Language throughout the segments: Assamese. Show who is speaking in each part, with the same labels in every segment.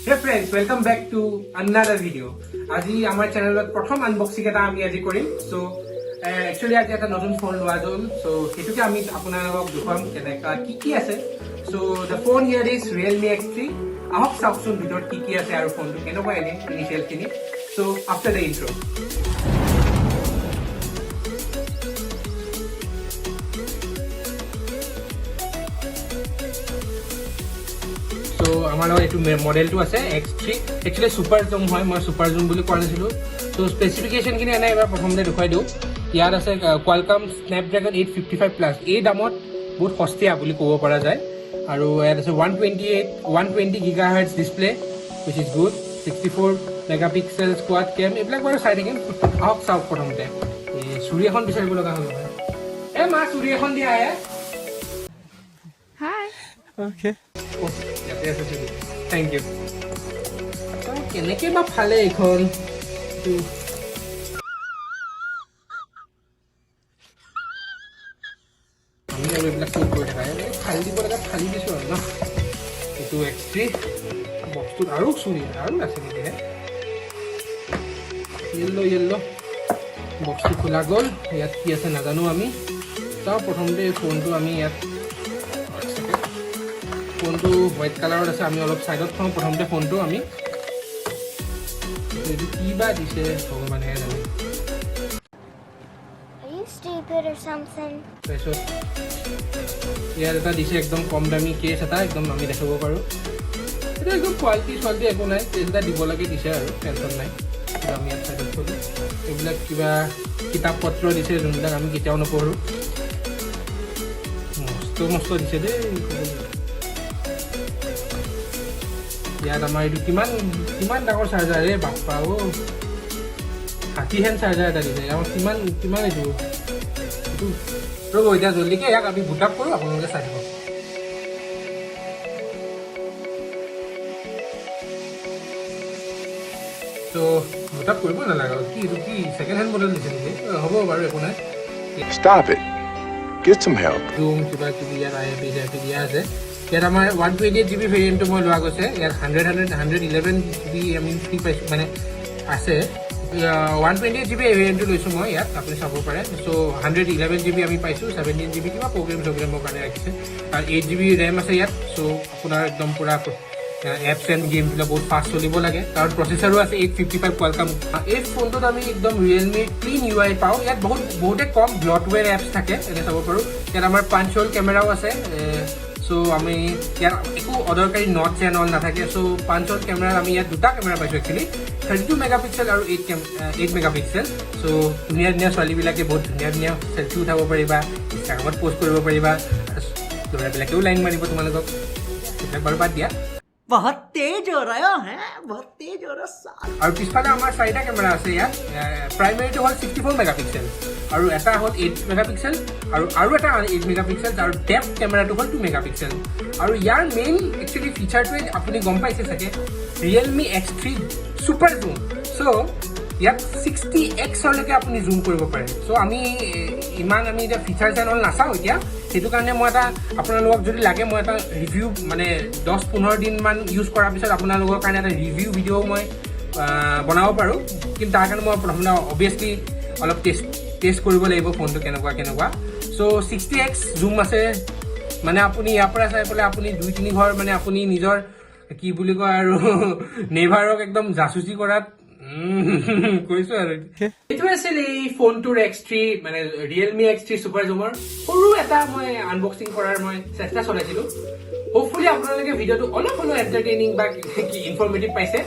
Speaker 1: Hey friends, welcome back to another video. আজি আমাৰ চেনেলত প্ৰথম আনবক্সিং এটা আমি আজি কৰিম। সো একচুয়ালি আজি এটা নতুন ফোন লোৱা হ'ল। সো হেতুকে আমি আপোনালোকক দেখুৱাম কেনেকা কি আছে। So the phone here is Realme X3. আহক চাওকচোন ভিতৰত কি আছে আৰু ফোনটো কেনেকুৱা এনে ইনিশিয়েল খিনি। So after the intro. So আমাৰ এইটো মডেলটো আছে X3 একচুয়ালি সুপাৰ জুম হয় মই সুপাৰ জুম বুলি কোৱা নাছিলো সো স্পেসিফিকেশন খিনি এনে এবাৰ প্ৰথমতে দেখুৱাই দিও ইয়াত আছে Qualcomm Snapdragon 855 প্লাস এই দামত বহুত সস্তীয়া বুলি ক'ব পৰা যায় আৰু ইয়াত আছে 120 GHz display which is good 64 megapixel quad cam এইবিলাক বাৰু চাই থাকিম আহক চাওক প্ৰথমতে এই সূৰ্য এখন বিচাৰিব লগা হ'ল এ মা সূৰ্য এখন দিয়া আহে
Speaker 2: Hi.
Speaker 3: Okay.
Speaker 1: Yes, thank you. কেনেকে বা ফালে এখন আমি আৰু এইবিলাক চব কৰি থাকা খালি দিব লাগে খালি দিছো আৰু ন এইটো X3 বক্সটোত আৰু চুৰি আৰু আছে নেকি য়েল্লো বক্সটো খোলা গ'ল ইয়াত কি আছে নাজানো আমি চাওঁ প্ৰথমতে ফোনটো আমি ইয়াত ফোনটো হোয়াইট কালাৰত আছে আমি অলপ সাইডত থওঁ প্ৰথমতে ফোনটো আমি এইটো কি বা দিছে ভগৱানে জানে
Speaker 2: Are you stupid or something?
Speaker 1: তাৰপিছত ইয়াত এটা দিছে একদম কম দামী কেছ এটা একদম আমি দেখাব পাৰোঁ এইটো একদম কোৱালিটি একো নাই কেছ এটা দিব লাগে দিছে আৰু টেনশ্যন নাই আমি ইয়াত চাইডত থলোঁ এইবিলাক কিবা কিতাপ পত্ৰ দিছে যোনবিলাক আমি কেতিয়াও নপঢ়োঁ মস্ত দিছে দেই ইয়াত আমাৰ এইটো কিমান ডাঙৰ চাৰ্জাৰ ৰে বাপ্পা অ হাতী হেন চাৰ্জাৰ এটা দিছে আমাৰ কিমান এইটো ৰ'ব এতিয়া জলদিকে ইয়াক আমি বুট আপ কৰোঁ আপোনালোকে চাই থাকক তো বুট আপ কৰিব নালাগে কি এইটো কি ছেকেণ্ড হেণ্ড মডেল দিছে নেকি হ'ব বাৰু একো নাই
Speaker 3: Stop it. Get some help.
Speaker 1: জুম কিবা কিবি ইয়াত দিয়া আছে ইয়াত আমাৰ 128 GB ভেৰিয়েণ্টটো মই লোৱা গৈছে ইয়াত 111 GB আমি ফ্ৰী পাইছোঁ মানে আছে 128 GB ভেৰিয়েণ্টটো লৈছোঁ মই ইয়াত আপুনি চাব পাৰে চ' 111 GB আমি পাইছোঁ 17 GB কিবা প্ৰগ্ৰেমৰ কাৰণে ৰাখিছে আৰু 8 GB ৰেম আছে ইয়াত চ' আপোনাৰ একদম পূৰা এপছ এণ্ড গেমবিলাক বহুত ফাষ্ট চলিব লাগে কাৰণ প্ৰচেছৰো আছে 855 Qualcomm এই ফোনটোত আমি একদম ৰিয়েলমি ক্লিন UI পাওঁ ইয়াত বহুতে কম ব্লটৱেৰ এপছ থাকে এনে চাব পাৰোঁ ইয়াত আমাৰ পাঞ্চ হোল কেমেৰাও আছে চ' আমি ইয়াত একো অদৰকাৰী নট চেনেল নাথাকে চ' পাঞ্চ হোল কেমেৰাত আমি ইয়াত দুটা কেমেৰা পাইছোঁ একচুৱেলি 32 মেগাপিক্সেল আৰু 8 মেগাপিক্সেল চ' ধুনীয়া ছোৱালীবিলাকে বহুত ধুনীয়া চেলফি উঠাব পাৰিবা ইনষ্টাগ্ৰামত পষ্ট কৰিব পাৰিবা ল'ৰাবিলাকেও লাইন মাৰিব তোমালোকক সেইবিলাক বাৰু বাদ দিয়া
Speaker 4: बहुत तेज हो रहा है बहुत तेज हो रहा
Speaker 1: আৰু পিছফালে আমাৰ চাৰিটা কেমেৰা আছে ইয়াত প্ৰাইমেৰীটো হ'ল 64 মেগাপিক্সেল আৰু এটা হ'ল 8 মেগাপিক্সেল আৰু এটা 8 মেগাপিক্সেল আৰু ডেপ্থ কেমেৰাটো হ'ল 2 মেগাপিক্সেল আৰু ইয়াৰ মেইন একচুৱেলি ফিচাৰটোৱে আপুনি গম পাইছে চাগে ৰিয়েলমি X3 ছুপাৰ জুম চ' ইয়াত 60x লৈকে আপুনি জুম কৰিব পাৰে চ' আমি এতিয়া ফিচাৰ চেনেল নাচাওঁ এতিয়া সেইটো কাৰণে মই এটা আপোনালোকক যদি লাগে মই এটা ৰিভিউ মানে 10-15 দিনমান ইউজ কৰাৰ পিছত আপোনালোকৰ কাৰণে এটা ৰিভিউ ভিডিঅ' মই বনাব পাৰোঁ কিন্তু তাৰ কাৰণে মই প্ৰথমতে অভিয়াছলি অলপ টেষ্ট কৰিব লাগিব ফোনটো কেনেকুৱা চ' 60x জুম আছে মানে আপুনি ইয়াৰ পৰা চাই পেলাই আপুনি 2-3 ঘৰ মানে আপুনি নিজৰ কি বুলি কয় আৰু নেইবাৰক একদম জাচুচি কৰাত কৈছো আৰু এইটো আছিল এই ফোনটোৰ X3 মানে ৰিয়েলমি X3 ছুপাৰ জুমৰ সৰু এটা মই আনবক্সিং কৰাৰ মই চেষ্টা চলাইছিলো হোপফুলি আপোনালোকে ভিডিঅ'টো অলপ হ'লেও এণ্টাৰটেইনিং বা ইনফৰ্মেটিভ পাইছে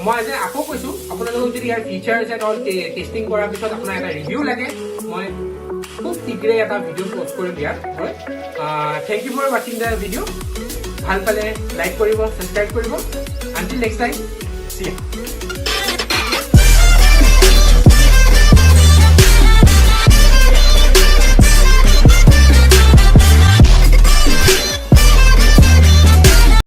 Speaker 1: মই আজি আকৌ কৈছো আপোনালোকক যদি ইয়াৰ ফিচাৰ্ছ এণ্ড অল টেষ্টিং কৰাৰ পিছত আপোনাৰ এটা ৰিভিউ লাগে মই খুব শীঘ্ৰে এটা ভিডিঅ' পষ্ট কৰিম ইয়াত হয় থেংক ইউ ফৰ ৱাচিং দ্য ভিডিঅ' ভাল পালে লাইক কৰিব ছাবস্ক্ৰাইব কৰিব until next time see U